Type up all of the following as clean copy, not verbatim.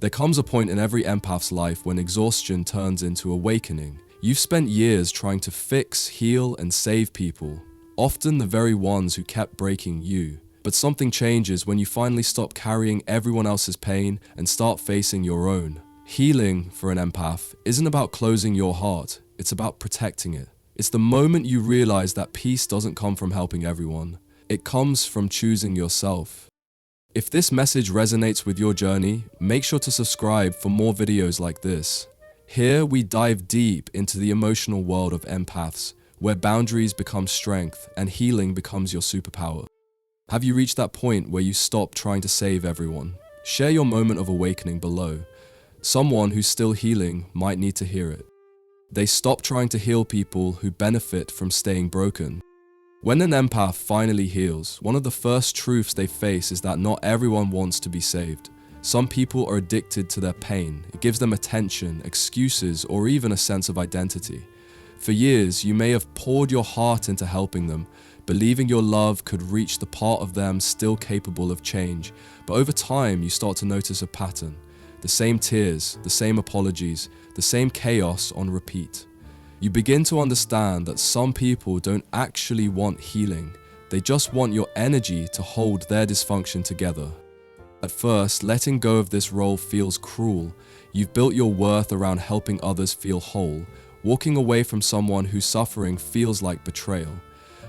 There comes a point in every empath's life when exhaustion turns into awakening. You've spent years trying to fix, heal, and save people, often the very ones who kept breaking you. But something changes when you finally stop carrying everyone else's pain and start facing your own. Healing, for an empath, isn't about closing your heart, it's about protecting it. It's the moment you realize that peace doesn't come from helping everyone. It comes from choosing yourself. If this message resonates with your journey, make sure to subscribe for more videos like this. Here we dive deep into the emotional world of empaths, where boundaries become strength and healing becomes your superpower. Have you reached that point where you stop trying to save everyone? Share your moment of awakening below. Someone who's still healing might need to hear it. They stop trying to heal people who benefit from staying broken. When an empath finally heals, one of the first truths they face is that not everyone wants to be saved. Some people are addicted to their pain. It gives them attention, excuses, or even a sense of identity. For years, you may have poured your heart into helping them, believing your love could reach the part of them still capable of change. But over time, you start to notice a pattern. The same tears, the same apologies, the same chaos on repeat. You begin to understand that some people don't actually want healing. They just want your energy to hold their dysfunction together. At first, letting go of this role feels cruel. You've built your worth around helping others feel whole. Walking away from someone who's suffering feels like betrayal.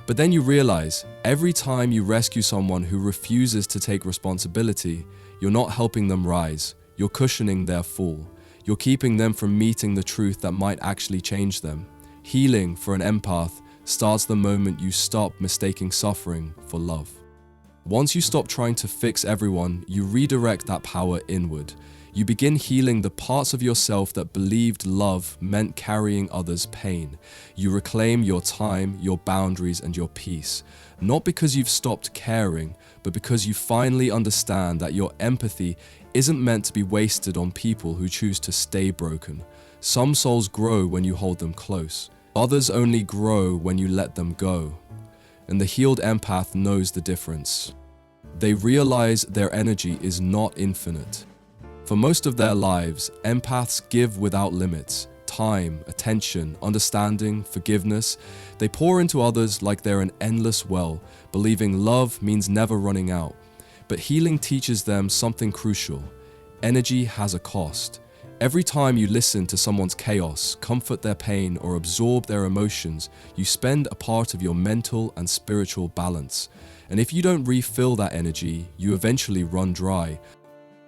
But then you realize, every time you rescue someone who refuses to take responsibility, you're not helping them rise. You're cushioning their fall. You're keeping them from meeting the truth that might actually change them. Healing, for an empath, starts the moment you stop mistaking suffering for love. Once you stop trying to fix everyone, you redirect that power inward. You begin healing the parts of yourself that believed love meant carrying others' pain. You reclaim your time, your boundaries, and your peace. Not because you've stopped caring, but because you finally understand that your empathy isn't meant to be wasted on people who choose to stay broken. Some souls grow when you hold them close. Others only grow when you let them go. And the healed empath knows the difference. They realize their energy is not infinite. For most of their lives, empaths give without limits. Time, attention, understanding, forgiveness. They pour into others like they're an endless well, believing love means never running out. But healing teaches them something crucial. Energy has a cost. Every time you listen to someone's chaos, comfort their pain, or absorb their emotions, you spend a part of your mental and spiritual balance. And if you don't refill that energy, you eventually run dry.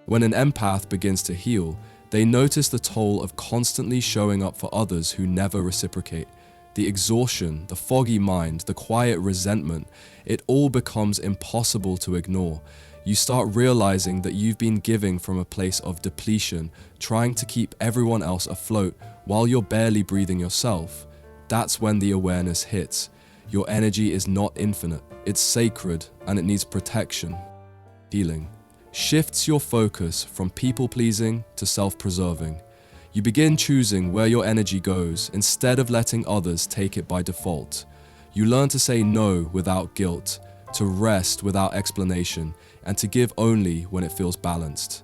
When an empath begins to heal, they notice the toll of constantly showing up for others who never reciprocate. The exhaustion, the foggy mind, the quiet resentment, it all becomes impossible to ignore. You start realizing that you've been giving from a place of depletion, trying to keep everyone else afloat while you're barely breathing yourself. That's when the awareness hits. Your energy is not infinite, it's sacred, and it needs protection. Healing shifts your focus from people-pleasing to self-preserving. You begin choosing where your energy goes instead of letting others take it by default. You learn to say no without guilt, to rest without explanation, and to give only when it feels balanced.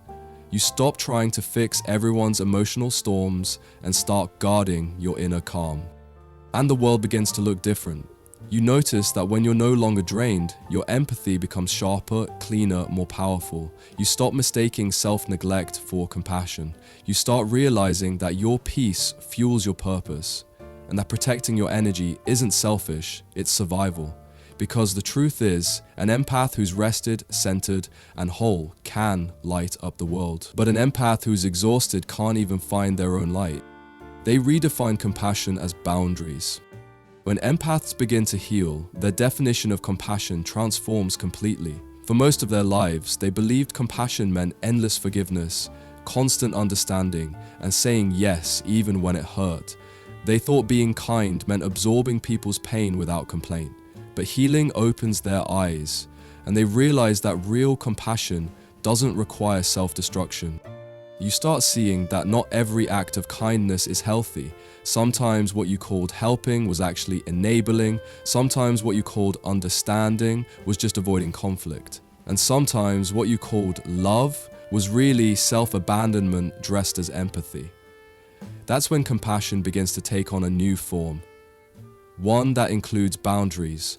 You stop trying to fix everyone's emotional storms and start guarding your inner calm. And the world begins to look different. You notice that when you're no longer drained, your empathy becomes sharper, cleaner, more powerful. You stop mistaking self-neglect for compassion. You start realizing that your peace fuels your purpose, and that protecting your energy isn't selfish, it's survival. Because the truth is, an empath who's rested, centered, and whole can light up the world. But an empath who's exhausted can't even find their own light. They redefine compassion as boundaries. When empaths begin to heal, their definition of compassion transforms completely. For most of their lives, they believed compassion meant endless forgiveness, constant understanding, and saying yes even when it hurt. They thought being kind meant absorbing people's pain without complaint. But healing opens their eyes, and they realize that real compassion doesn't require self-destruction. You start seeing that not every act of kindness is healthy. Sometimes what you called helping was actually enabling. Sometimes what you called understanding was just avoiding conflict. And sometimes what you called love was really self-abandonment dressed as empathy. That's when compassion begins to take on a new form, one that includes boundaries.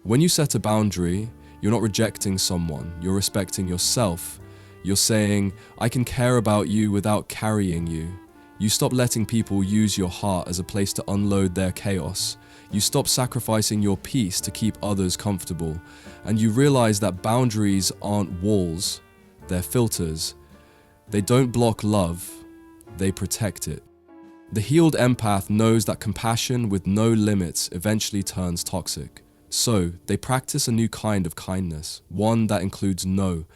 When you set a boundary, you're not rejecting someone, you're respecting yourself. You're saying, I can care about you without carrying you. You stop letting people use your heart as a place to unload their chaos. You stop sacrificing your peace to keep others comfortable. And you realize that boundaries aren't walls, they're filters. They don't block love, they protect it. The healed empath knows that compassion with no limits eventually turns toxic. So, they practice a new kind of kindness, one that includes no,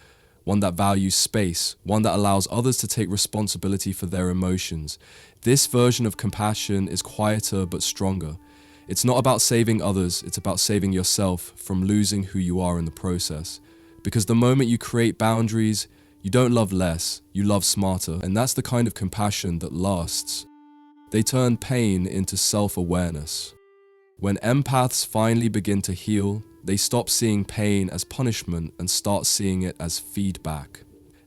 one that values space, one that allows others to take responsibility for their emotions. This version of compassion is quieter but stronger. It's not about saving others, it's about saving yourself from losing who you are in the process. Because the moment you create boundaries, you don't love less, you love smarter, and that's the kind of compassion that lasts. They turn pain into self-awareness. When empaths finally begin to heal, they stop seeing pain as punishment and start seeing it as feedback.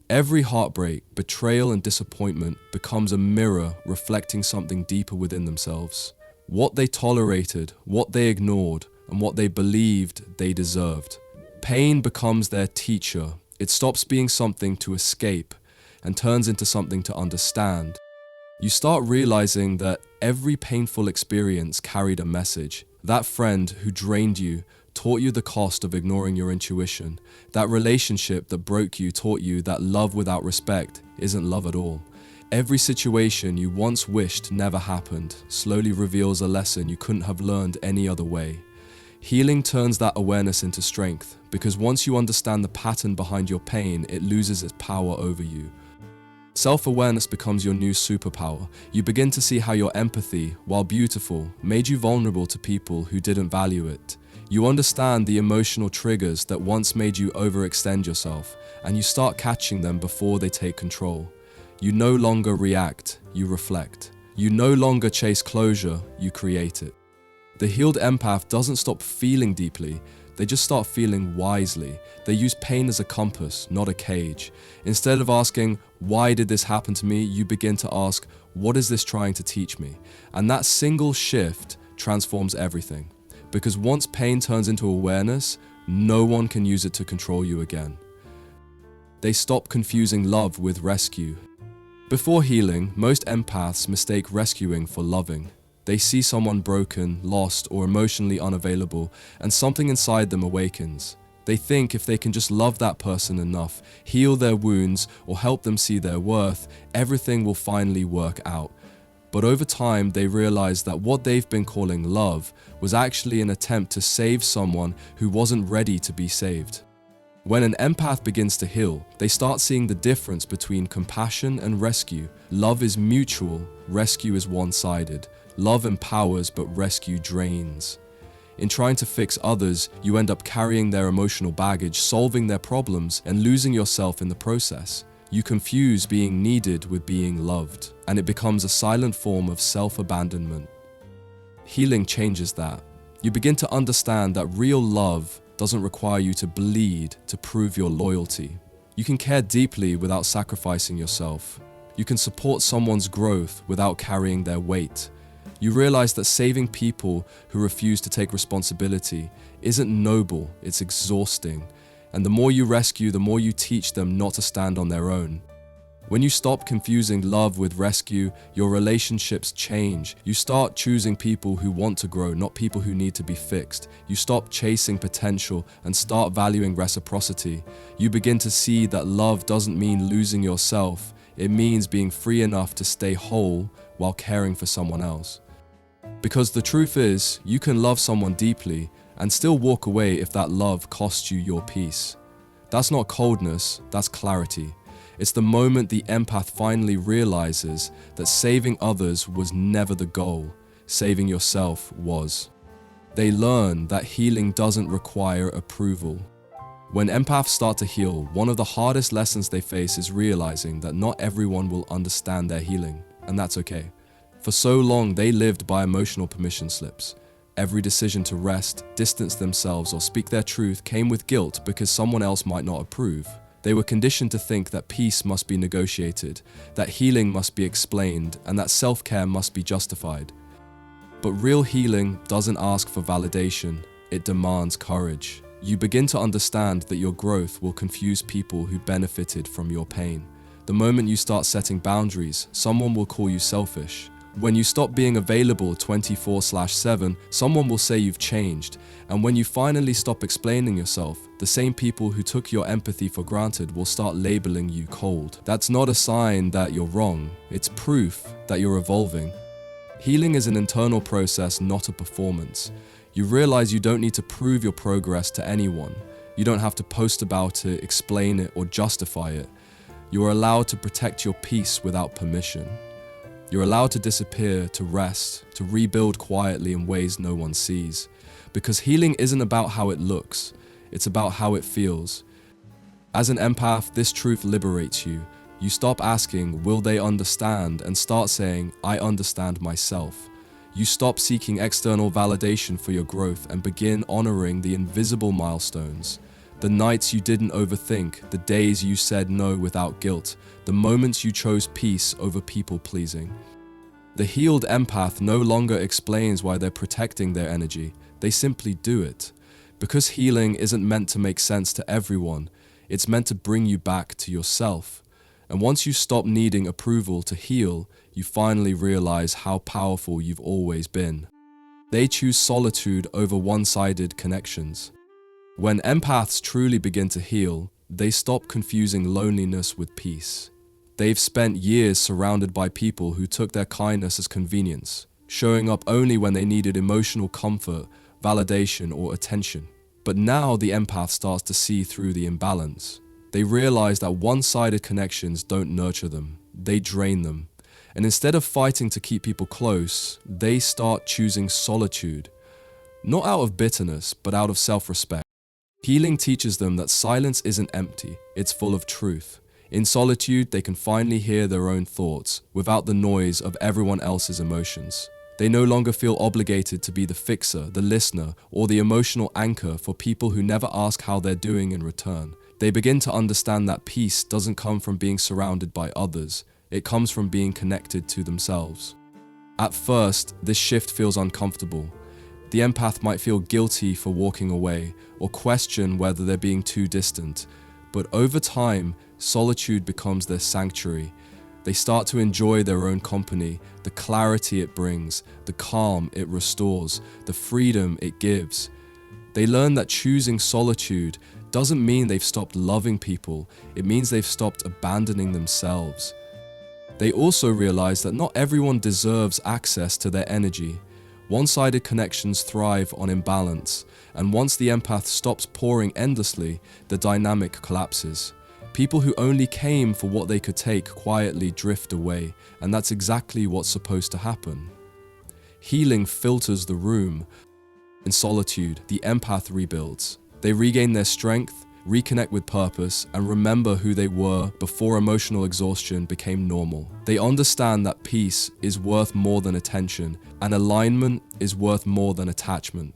Every heartbreak, betrayal, and disappointment becomes a mirror reflecting something deeper within themselves. What they tolerated, what they ignored, and what they believed they deserved. Pain becomes their teacher. It stops being something to escape and turns into something to understand. You start realizing that every painful experience carried a message. That friend who drained you taught you the cost of ignoring your intuition. That relationship that broke you taught you that love without respect isn't love at all. Every situation you once wished never happened slowly reveals a lesson you couldn't have learned any other way. Healing turns that awareness into strength, because once you understand the pattern behind your pain, it loses its power over you. Self-awareness becomes your new superpower. You begin to see how your empathy, while beautiful, made you vulnerable to people who didn't value it. You understand the emotional triggers that once made you overextend yourself, and you start catching them before they take control. You no longer react, you reflect. You no longer chase closure, you create it. The healed empath doesn't stop feeling deeply, they just start feeling wisely. They use pain as a compass, not a cage. Instead of asking, why did this happen to me? You begin to ask, what is this trying to teach me? And that single shift transforms everything. Because once pain turns into awareness, no one can use it to control you again. They stop confusing love with rescue. Before healing, most empaths mistake rescuing for loving. They see someone broken, lost, or emotionally unavailable, and something inside them awakens. They think if they can just love that person enough, heal their wounds, or help them see their worth, everything will finally work out. But over time, they realize that what they've been calling love was actually an attempt to save someone who wasn't ready to be saved. When an empath begins to heal, they start seeing the difference between compassion and rescue. Love is mutual, rescue is one-sided. Love empowers, but rescue drains. In trying to fix others, you end up carrying their emotional baggage, solving their problems, and losing yourself in the process. You confuse being needed with being loved, and it becomes a silent form of self-abandonment. Healing changes that. You begin to understand that real love doesn't require you to bleed to prove your loyalty. You can care deeply without sacrificing yourself. You can support someone's growth without carrying their weight. You realize that saving people who refuse to take responsibility isn't noble, it's exhausting. And the more you rescue, the more you teach them not to stand on their own. When you stop confusing love with rescue, your relationships change. You start choosing people who want to grow, not people who need to be fixed. You stop chasing potential and start valuing reciprocity. You begin to see that love doesn't mean losing yourself. It means being free enough to stay whole while caring for someone else. Because the truth is, you can love someone deeply and still walk away if that love costs you your peace. That's not coldness, that's clarity. It's the moment the empath finally realizes that saving others was never the goal, saving yourself was. They learn that healing doesn't require approval. When empaths start to heal, one of the hardest lessons they face is realizing that not everyone will understand their healing, and that's okay. For so long, they lived by emotional permission slips. Every decision to rest, distance themselves, or speak their truth came with guilt because someone else might not approve. They were conditioned to think that peace must be negotiated, that healing must be explained, and that self-care must be justified. But real healing doesn't ask for validation, it demands courage. You begin to understand that your growth will confuse people who benefited from your pain. The moment you start setting boundaries, someone will call you selfish. When you stop being available 24/7, someone will say you've changed. And when you finally stop explaining yourself, the same people who took your empathy for granted will start labeling you cold. That's not a sign that you're wrong, it's proof that you're evolving. Healing is an internal process, not a performance. You realize you don't need to prove your progress to anyone. You don't have to post about it, explain it, or justify it. You are allowed to protect your peace without permission. You're allowed to disappear, to rest, to rebuild quietly in ways no one sees. Because healing isn't about how it looks, it's about how it feels. As an empath, this truth liberates you. You stop asking, will they understand, and start saying, I understand myself. You stop seeking external validation for your growth and begin honoring the invisible milestones. The nights you didn't overthink, the days you said no without guilt, the moments you chose peace over people-pleasing. The healed empath no longer explains why they're protecting their energy, they simply do it. Because healing isn't meant to make sense to everyone, it's meant to bring you back to yourself. And once you stop needing approval to heal, you finally realize how powerful you've always been. They choose solitude over one-sided connections. When empaths truly begin to heal, they stop confusing loneliness with peace. They've spent years surrounded by people who took their kindness as convenience, showing up only when they needed emotional comfort, validation, or attention. But now the empath starts to see through the imbalance. They realize that one-sided connections don't nurture them, they drain them. And instead of fighting to keep people close, they start choosing solitude. Not out of bitterness, but out of self-respect. Healing teaches them that silence isn't empty, it's full of truth. In solitude, they can finally hear their own thoughts, without the noise of everyone else's emotions. They no longer feel obligated to be the fixer, the listener, or the emotional anchor for people who never ask how they're doing in return. They begin to understand that peace doesn't come from being surrounded by others, it comes from being connected to themselves. At first, this shift feels uncomfortable. The empath might feel guilty for walking away, or question whether they're being too distant. But over time, solitude becomes their sanctuary. They start to enjoy their own company, the clarity it brings, the calm it restores, the freedom it gives. They learn that choosing solitude doesn't mean they've stopped loving people, it means they've stopped abandoning themselves. They also realize that not everyone deserves access to their energy. One-sided connections thrive on imbalance, and once the empath stops pouring endlessly, the dynamic collapses. People who only came for what they could take quietly drift away, and that's exactly what's supposed to happen. Healing filters the room. In solitude, the empath rebuilds. They regain their strength, reconnect with purpose, and remember who they were before emotional exhaustion became normal. They understand that peace is worth more than attention, and alignment is worth more than attachment.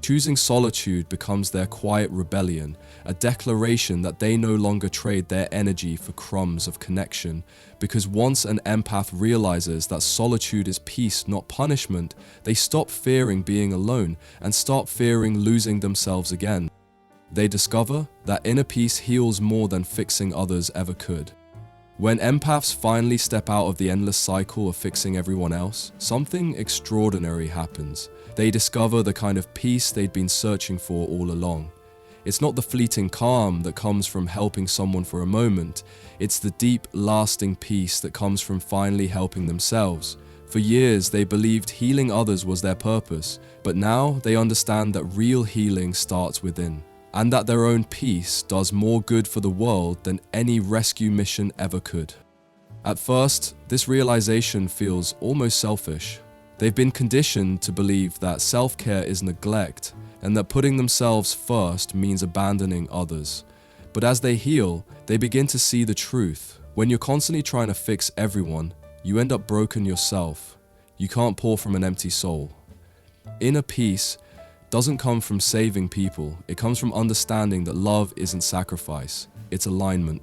Choosing solitude becomes their quiet rebellion, a declaration that they no longer trade their energy for crumbs of connection, because once an empath realizes that solitude is peace, not punishment, they stop fearing being alone and start fearing losing themselves again. They discover that inner peace heals more than fixing others ever could. When empaths finally step out of the endless cycle of fixing everyone else, something extraordinary happens. They discover the kind of peace they'd been searching for all along. It's not the fleeting calm that comes from helping someone for a moment. It's the deep, lasting peace that comes from finally helping themselves. For years, they believed healing others was their purpose, but now they understand that real healing starts within, and that their own peace does more good for the world than any rescue mission ever could. At first, this realization feels almost selfish. They've been conditioned to believe that self-care is neglect, and that putting themselves first means abandoning others. But as they heal, they begin to see the truth. When you're constantly trying to fix everyone, you end up broken yourself. You can't pour from an empty soul. Inner peace doesn't come from saving people, it comes from understanding that love isn't sacrifice. it's alignment.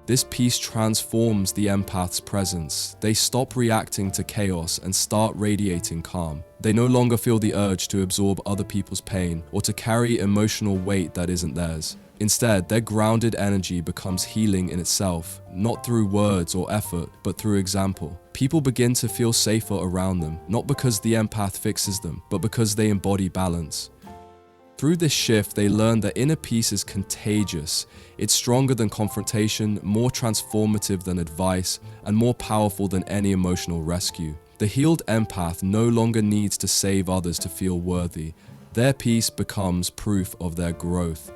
This peace transforms the empath's presence. They stop reacting to chaos and start radiating calm. They no longer feel the urge to absorb other people's pain or to carry emotional weight that isn't theirs. Instead, their grounded energy becomes healing in itself, not through words or effort, but through example. People begin to feel safer around them, not because the empath fixes them, but because they embody balance. Through this shift, they learn that inner peace is contagious. It's stronger than confrontation, more transformative than advice, and more powerful than any emotional rescue. The healed empath no longer needs to save others to feel worthy. Their peace becomes proof of their growth.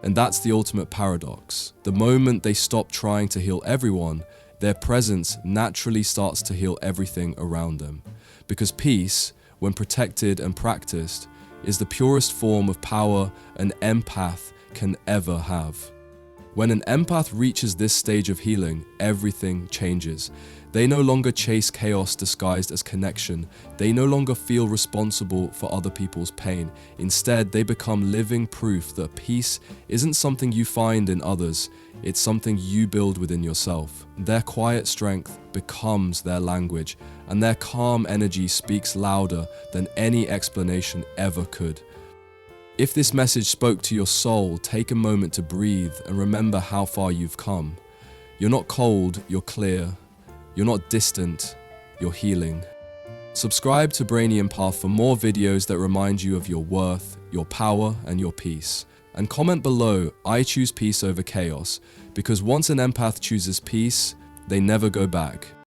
And that's the ultimate paradox. The moment they stop trying to heal everyone, their presence naturally starts to heal everything around them. Because peace, when protected and practiced, is the purest form of power an empath can ever have. When an empath reaches this stage of healing, everything changes. They no longer chase chaos disguised as connection. They no longer feel responsible for other people's pain. Instead, they become living proof that peace isn't something you find in others. It's something you build within yourself. Their quiet strength becomes their language, and their calm energy speaks louder than any explanation ever could. If this message spoke to your soul, take a moment to breathe and remember how far you've come. You're not cold, you're clear. You're not distant, you're healing. Subscribe to Brainy Empath for more videos that remind you of your worth, your power, and your peace. And comment below, I choose peace over chaos, because once an empath chooses peace, they never go back.